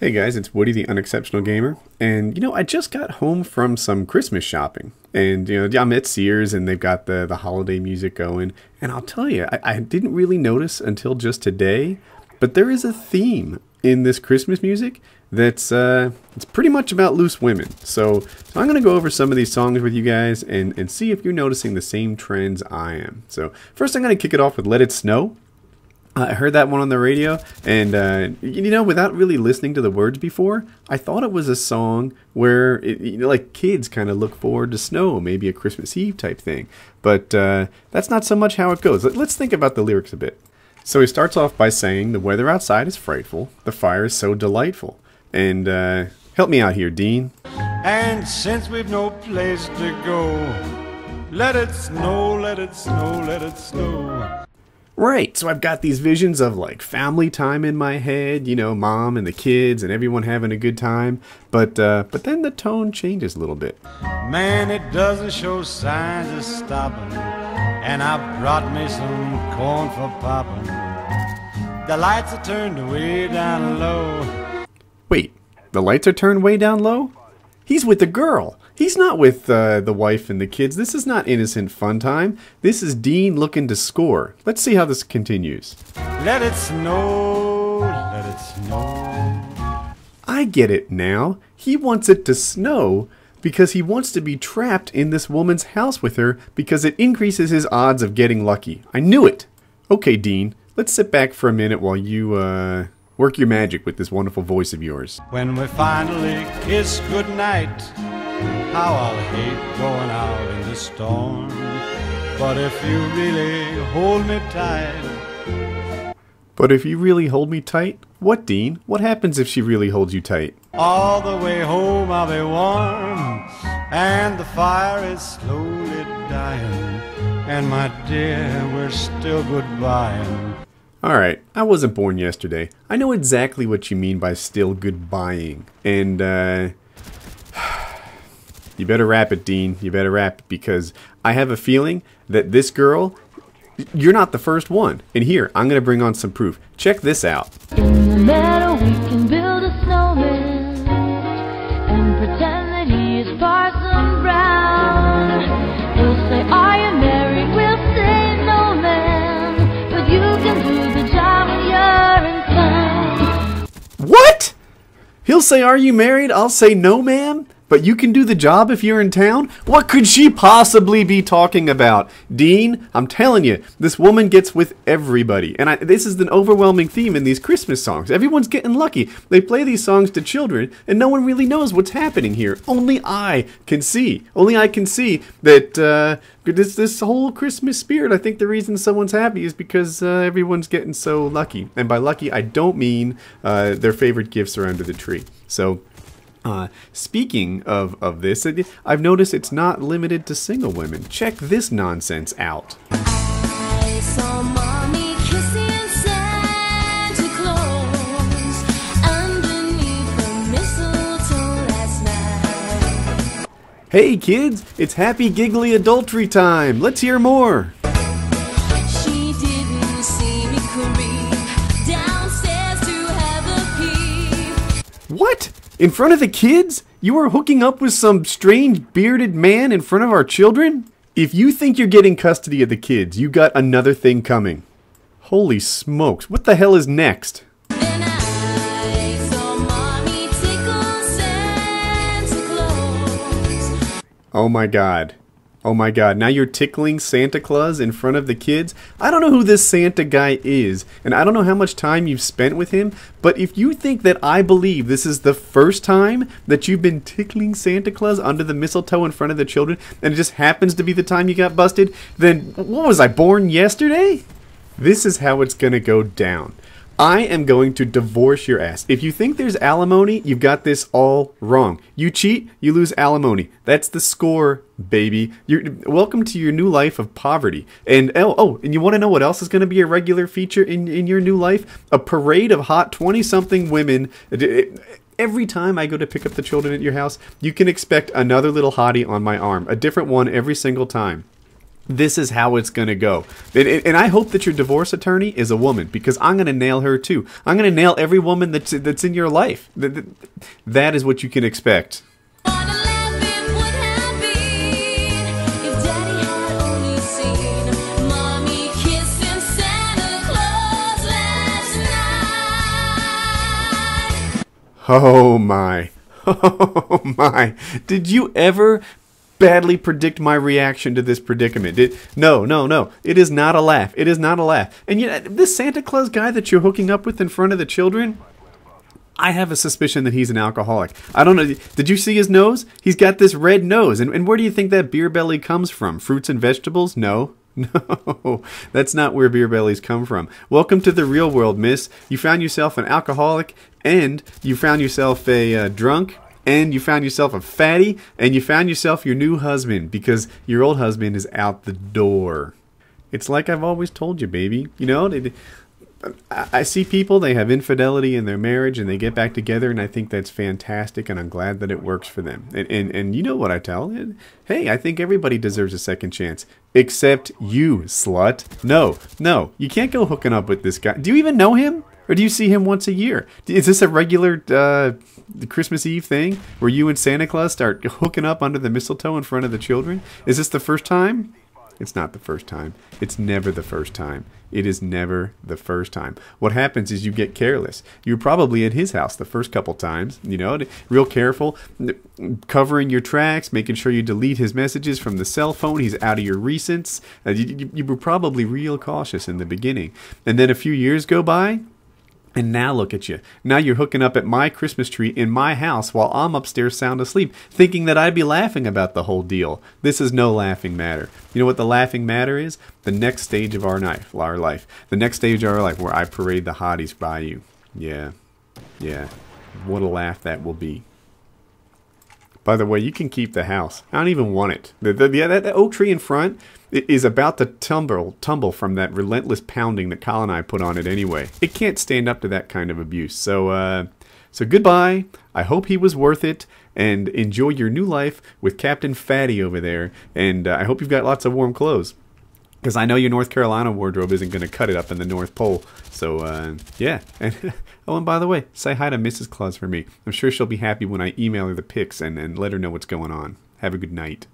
Hey guys, it's Woody the Unexceptional Gamer, and I just got home from some Christmas shopping, and I'm at Sears and they've got the holiday music going, and I'll tell you, I didn't really notice until just today, but there is a theme in this Christmas music that's it's pretty much about loose women. So I'm going to go over some of these songs with you guys and see if you're noticing the same trends I am. So first I'm going to kick it off with Let It Snow. I heard that one on the radio, and without really listening to the words before, I thought it was a song where like kids kind of look forward to snow, maybe a Christmas Eve type thing. But that's not so much how it goes. Let's think about the lyrics a bit. So he starts off by saying, "The weather outside is frightful, the fire is so delightful." And help me out here, Dean. And since we've no place to go, let it snow, let it snow, let it snow. Right, so I've got these visions of like family time in my head, mom and the kids and everyone having a good time, but then the tone changes a little bit. Man, it doesn't show signs of stopping, and I brought me some corn for popping. The lights are turned way down low. Wait, the lights are turned way down low? He's with the girl. He's not with the wife and the kids. This is not innocent fun time. This is Dean looking to score. Let's see how this continues. Let it snow, let it snow. I get it now. He wants it to snow because he wants to be trapped in this woman's house with her because it increases his odds of getting lucky. I knew it. Okay, Dean, let's sit back for a minute while you work your magic with this wonderful voice of yours. When we finally kiss goodnight, how I'll hate going out in the storm. But if you really hold me tight. But if you really hold me tight? What, Dean? What happens if she really holds you tight? All the way home I'll be warm, and the fire is slowly dying, and my dear, we're still goodbying. Alright, I wasn't born yesterday. I know exactly what you mean by still goodbying. And, you better rap it, Dean. You better rap it, because I have a feeling that this girl, you're not the first one. And here, I'm going to bring on some proof. Check this out. In the meadow we can build a snowman and pretend that he is Parson Brown. He'll say, "Are you married?" We'll say, "No, ma'am, but you can do the job when you're in town." What? He'll say, "Are you married?" I'll say, "No, ma'am, but you can do the job if you're in town." What could she possibly be talking about? Dean, I'm telling you, this woman gets with everybody. And this is an overwhelming theme in these Christmas songs. Everyone's getting lucky. They play these songs to children, and no one really knows what's happening here. Only I can see. Only I can see that this whole Christmas spirit, I think the reason someone's happy is because everyone's getting so lucky. And by lucky, I don't mean their favorite gifts are under the tree. So, speaking of this, I've noticed it's not limited to single women. Check this nonsense out. I saw Mommy kissing Santa Claus underneath the mistletoe last night. Hey kids, it's happy giggly adultery time. Let's hear more. She didn't see me creep downstairs to have a peep. What? In front of the kids? You were hooking up with some strange bearded man in front of our children? If you think you're getting custody of the kids, you got another thing coming. Holy smokes, what the hell is next? Then I saw Mommy tickle Santa Claus. Oh my god. Oh my god, now you're tickling Santa Claus in front of the kids? I don't know who this Santa guy is, and I don't know how much time you've spent with him, but if you think that I believe this is the first time that you've been tickling Santa Claus under the mistletoe in front of the children, and it just happens to be the time you got busted, then what was I, born yesterday? This is how it's gonna go down. I am going to divorce your ass. If you think there's alimony, you've got this all wrong. You cheat, you lose alimony. That's the score, baby. Welcome to your new life of poverty. And and you want to know what else is going to be a regular feature in your new life? A parade of hot 20-something women. Every time I go to pick up the children at your house, you can expect another little hottie on my arm. A different one every single time. This is how it's going to go. And I hope that your divorce attorney is a woman, because I'm going to nail her too. I'm going to nail every woman that's in your life. That is what you can expect. Oh my. Oh my. Did you ever badly predict my reaction to this predicament? No. It is not a laugh. It is not a laugh. And yet, this Santa Claus guy that you're hooking up with in front of the children, I have a suspicion that he's an alcoholic. I don't know. Did you see his nose? He's got this red nose. And where do you think that beer belly comes from? Fruits and vegetables? No. No, that's not where beer bellies come from. Welcome to the real world, miss. You found yourself an alcoholic, and you found yourself a drunk, and you found yourself a fatty, and you found yourself your new husband, because your old husband is out the door. It's like I've always told you, baby. You know, I see people, they have infidelity in their marriage, and they get back together, and I think that's fantastic, and I'm glad that it works for them. And you know what I tell? Hey, I think everybody deserves a second chance. Except you, slut. No, you can't go hooking up with this guy. Do you even know him? Or do you see him once a year? Is this a regular Christmas Eve thing where you and Santa Claus start hooking up under the mistletoe in front of the children? Is this the first time? It's not the first time. It's never the first time. It is never the first time. What happens is you get careless. You're probably at his house the first couple times, you know, real careful, covering your tracks, making sure you delete his messages from the cell phone. He's out of your recents. You were probably real cautious in the beginning. And then a few years go by, and now look at you. Now you're hooking up at my Christmas tree in my house while I'm upstairs sound asleep, thinking that I'd be laughing about the whole deal. This is no laughing matter. You know what the laughing matter is? The next stage of our life. The next stage of our life where I parade the hotties by you. Yeah. What a laugh that will be. By the way, you can keep the house. I don't even want it. That oak tree in front is about to tumble from that relentless pounding that Colin and I put on it anyway. It can't stand up to that kind of abuse. So goodbye. I hope he was worth it. And enjoy your new life with Captain Fatty over there. And I hope you've got lots of warm clothes. Because I know your North Carolina wardrobe isn't going to cut it up in the North Pole. So, yeah. And, oh, and by the way, say hi to Mrs. Claus for me. I'm sure she'll be happy when I email her the pics and let her know what's going on. Have a good night.